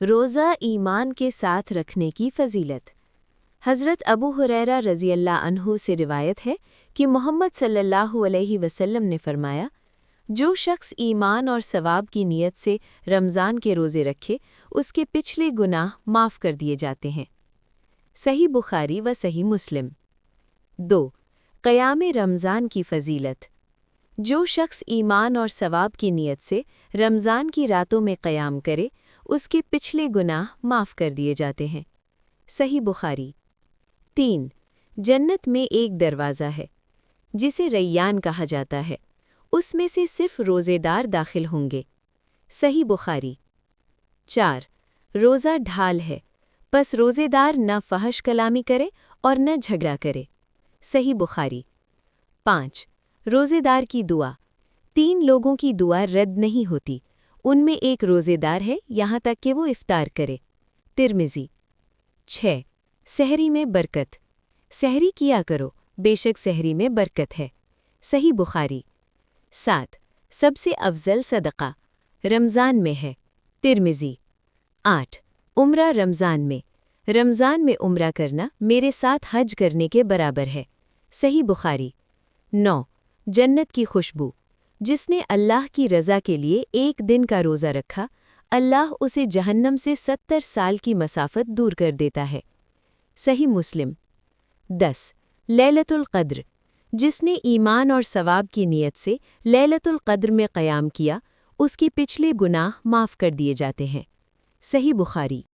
روزہ ایمان کے ساتھ رکھنے کی فضیلت۔ حضرت ابو ہریرہ رضی اللہ عنہ سے روایت ہے کہ محمد صلی اللہ علیہ وسلم نے فرمایا، جو شخص ایمان اور ثواب کی نیت سے رمضان کے روزے رکھے اس کے پچھلے گناہ معاف کر دیے جاتے ہیں۔ صحیح بخاری و صحیح مسلم۔ 2. قیام رمضان کی فضیلت۔ جو شخص ایمان اور ثواب کی نیت سے رمضان کی راتوں میں قیام کرے اس کے پچھلے گناہ معاف کر دیے جاتے ہیں۔ صحیح بخاری۔ 3. جنت میں ایک دروازہ ہے جسے ریان کہا جاتا ہے، اس میں سے صرف روزے دار داخل ہوں گے۔ صحیح بخاری۔ 4. روزہ ڈھال ہے، پس روزے دار نہ فحش کلامی کرے اور نہ جھگڑا کرے۔ صحیح بخاری۔ 5. روزے دار کی دعا۔ 3 لوگوں کی دعا رد نہیں ہوتی، ان میں ایک روزے دار ہے یہاں تک کہ وہ افطار کرے۔ ترمذی۔ 6. سحری میں برکت۔ سحری کیا کرو، بے شک سحری میں برکت ہے۔ صحیح بخاری۔ 7. سب سے افضل صدقہ رمضان میں ہے۔ ترمذی۔ 8. عمرہ رمضان میں۔ رمضان میں عمرہ کرنا میرے ساتھ حج کرنے کے برابر ہے۔ صحیح بخاری۔ 9. جنت کی خوشبو۔ جس نے اللہ کی رضا کے لیے ایک دن کا روزہ رکھا، اللہ اسے جہنم سے 70 سال کی مسافت دور کر دیتا ہے۔ صحیح مسلم۔ 10. لیلۃ القدر۔ جس نے ایمان اور ثواب کی نیت سے لیلۃ القدر میں قیام کیا اس کے پچھلے گناہ معاف کر دیے جاتے ہیں۔ صحیح بخاری۔